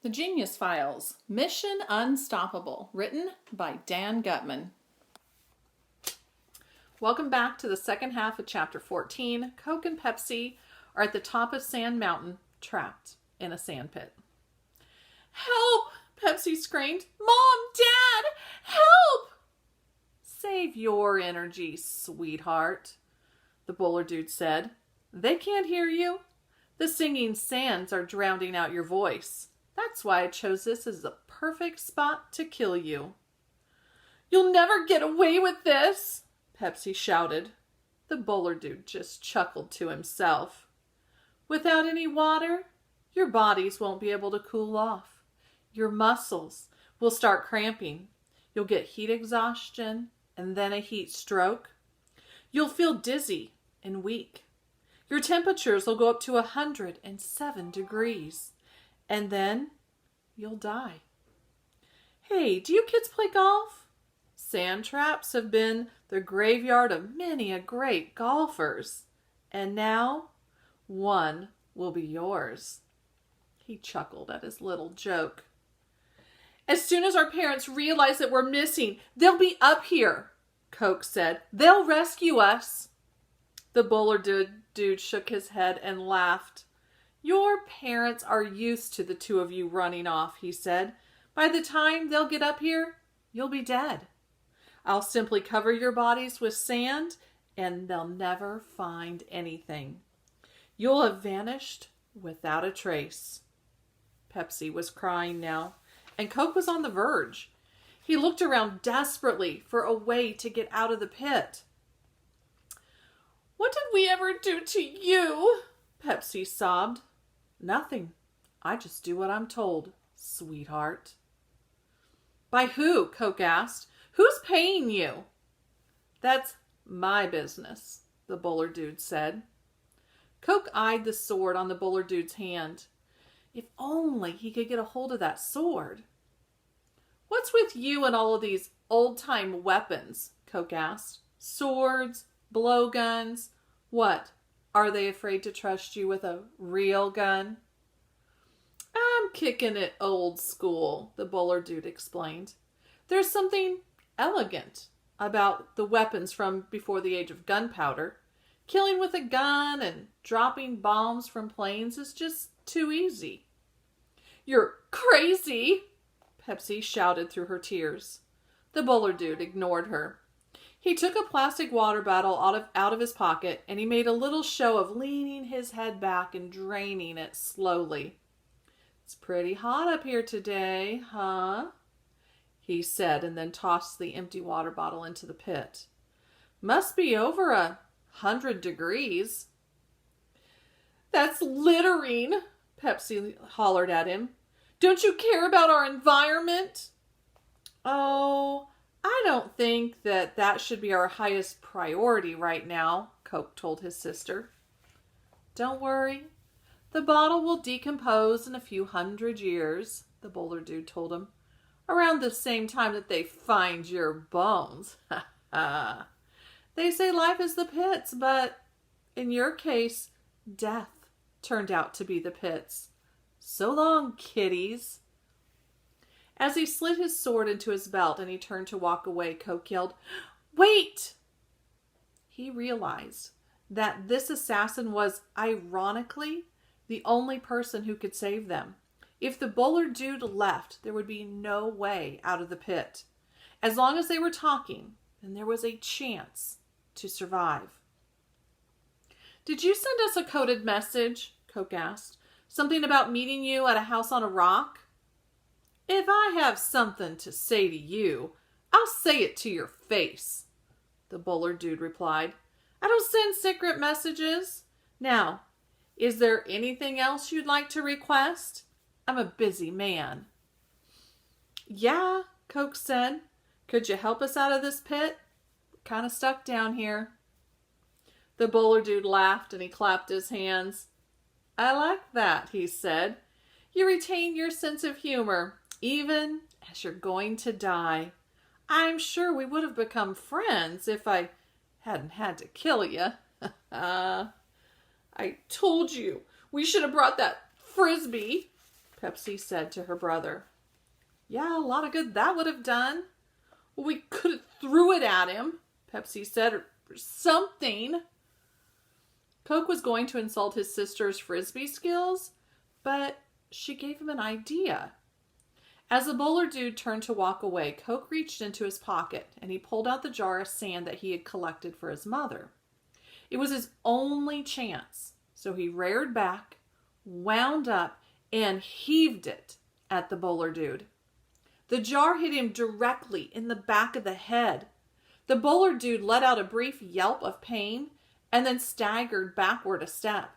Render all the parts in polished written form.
The Genius Files, Mission Unstoppable, written by Dan Gutman. Welcome back to the second half of Chapter 14. Coke and Pepsi are at the top of Sand Mountain, trapped in a sand pit. "Help!" Pepsi screamed. "Mom! Dad! Help!" "Save your energy, sweetheart," the bowler dude said. "They can't hear you. The singing sands are drowning out your voice. That's why I chose this as the perfect spot to kill you." "You'll never get away with this," Pepsi shouted. The bowler dude just chuckled to himself. "Without any water, your bodies won't be able to cool off. Your muscles will start cramping. You'll get heat exhaustion and then a heat stroke. You'll feel dizzy and weak. Your temperatures will go up to 107 degrees. And then you'll die. Hey, do you kids play golf? Sand traps have been the graveyard of many a great golfers. And now, one will be yours." He chuckled at his little joke. "As soon as our parents realize that we're missing, they'll be up here," Coke said. "They'll rescue us." The bowler dude shook his head and laughed. "Your parents are used to the two of you running off," he said. "By the time they'll get up here, you'll be dead. I'll simply cover your bodies with sand and they'll never find anything. You'll have vanished without a trace." Pepsi was crying now, and Coke was on the verge. He looked around desperately for a way to get out of the pit. "What did we ever do to you?" Pepsi sobbed. "Nothing. I just do what I'm told, sweetheart." "By who?" Coke asked. "Who's paying you?" "That's my business," the bowler dude said. Coke eyed the sword on the bowler dude's hand. If only he could get a hold of that sword. "What's with you and all of these old-time weapons?" Coke asked. "Swords, blowguns. What, are they afraid to trust you with a real gun?" "I'm kicking it old school," the bowler dude explained. "There's something elegant about the weapons from before the age of gunpowder. Killing with a gun and dropping bombs from planes is just too easy." "You're crazy!" Pepsi shouted through her tears. The bowler dude ignored her. He took a plastic water bottle out of his pocket and he made a little show of leaning his head back and draining it slowly. "It's pretty hot up here today, huh?" he said, and then tossed the empty water bottle into the pit. "Must be over 100 degrees. "That's littering," Pepsi hollered at him. "Don't you care about our environment?" "Oh, I don't think that should be our highest priority right now," Coke told his sister. "Don't worry. The bottle will decompose in a few hundred years," the bowler dude told him. "Around the same time that they find your bones." "They say life is the pits, but in your case, death turned out to be the pits. So long, kiddies." As he slid his sword into his belt and he turned to walk away, Coke yelled, "Wait!" He realized that this assassin was, ironically, the only person who could save them. If the bowler dude left, there would be no way out of the pit. As long as they were talking, then there was a chance to survive. "Did you send us a coded message?" Coke asked. "Something about meeting you at a house on a rock?" "If I have something to say to you, I'll say it to your face," the bowler dude replied. "I don't send secret messages. Now, is there anything else you'd like to request? I'm a busy man." "Yeah," Coke said. "Could you help us out of this pit? We're kind of stuck down here." The bowler dude laughed and he clapped his hands. "I like that," he said. "You retain your sense of humor, even as you're going to die. I'm sure we would have become friends if I hadn't had to kill you." "I told you we should have brought that frisbee," Pepsi said to her brother. Yeah, a lot of good that would have done. Well, we could have threw it at him, Pepsi said, or something. Coke was going to insult his sister's frisbee skills, but she gave him an idea. As the bowler dude turned to walk away, Coke reached into his pocket and he pulled out the jar of sand that he had collected for his mother. It was his only chance, so he reared back, wound up, and heaved it at the bowler dude. The jar hit him directly in the back of the head. The bowler dude let out a brief yelp of pain and then staggered backward a step.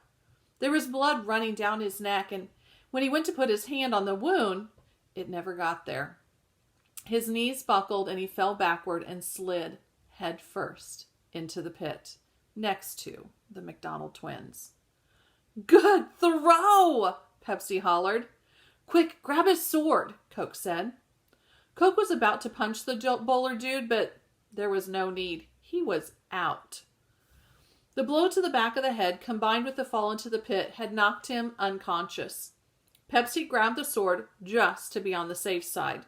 There was blood running down his neck, and when he went to put his hand on the wound, it never got there. His knees buckled and he fell backward and slid head first into the pit next to the McDonald twins. Good throw, Pepsi hollered. Quick, grab his sword, Coke said. Coke was about to punch the bowler dude, but there was no need. He was out. The blow to the back of the head, combined with the fall into the pit, had knocked him unconscious. Pepsi grabbed the sword just to be on the safe side.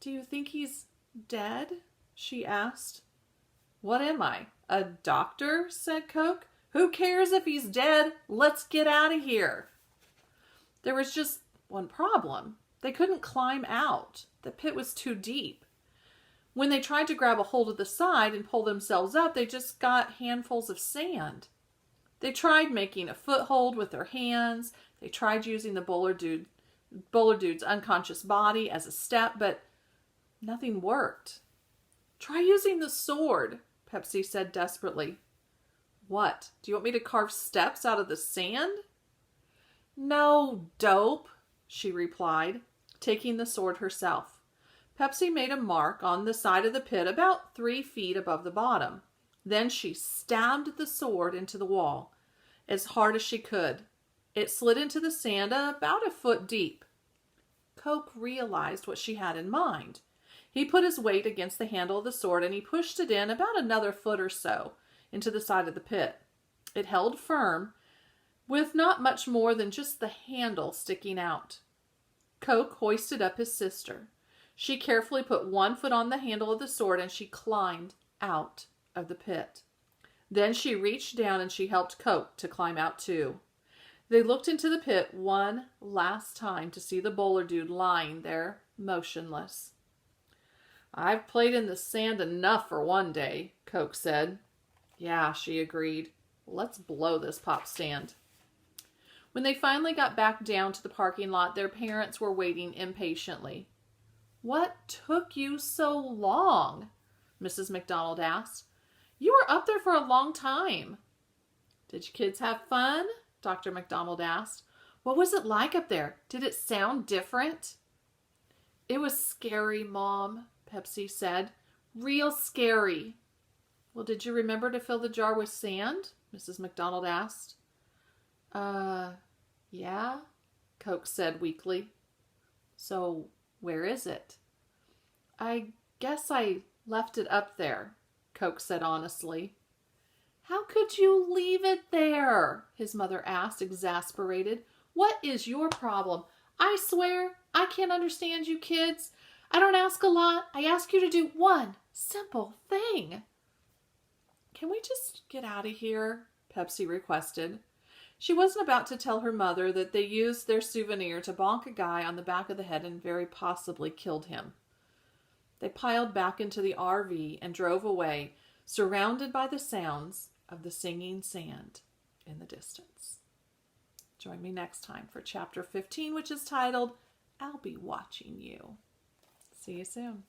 Do you think he's dead? She asked. What am I, a doctor? Said Coke. Who cares if he's dead? Let's get out of here. There was just one problem. They couldn't climb out. The pit was too deep. When they tried to grab a hold of the side and pull themselves up, they just got handfuls of sand. They tried making a foothold with their hands. They tried using the bowler dude's unconscious body as a step, but nothing worked. Try using the sword, Pepsi said desperately. What? Do you want me to carve steps out of the sand? No, dope, she replied, taking the sword herself. Pepsi made a mark on the side of the pit about 3 feet above the bottom. Then she stabbed the sword into the wall as hard as she could. It slid into the sand about a foot deep. Coke realized what she had in mind. He put his weight against the handle of the sword and he pushed it in about another foot or so into the side of the pit. It held firm, with not much more than just the handle sticking out. Coke hoisted up his sister. She carefully put 1 foot on the handle of the sword and she climbed out of the pit. Then she reached down and she helped Coke to climb out too. They looked into the pit one last time to see the bowler dude lying there, motionless. I've played in the sand enough for one day, Coke said. Yeah, she agreed. Let's blow this pop stand. When they finally got back down to the parking lot, their parents were waiting impatiently. What took you so long? Mrs. McDonald asked. You were up there for a long time. Did you kids have fun? Dr. McDonald asked. What was it like up there? Did it sound different? It was scary, Mom, Pepsi said. Real scary. Well, did you remember to fill the jar with sand? Mrs. McDonald asked. Yeah, Coke said weakly. So, where is it? I guess I left it up there, Coke said honestly. How could you leave it there? His mother asked, exasperated. What is your problem? I swear, I can't understand you kids. I don't ask a lot. I ask you to do one simple thing. Can we just get out of here? Pepsi requested. She wasn't about to tell her mother that they used their souvenir to bonk a guy on the back of the head and very possibly killed him. They piled back into the RV and drove away, surrounded by the sounds of the singing sand in the distance. Join me next time for Chapter 15, which is titled, I'll Be Watching You. See you soon.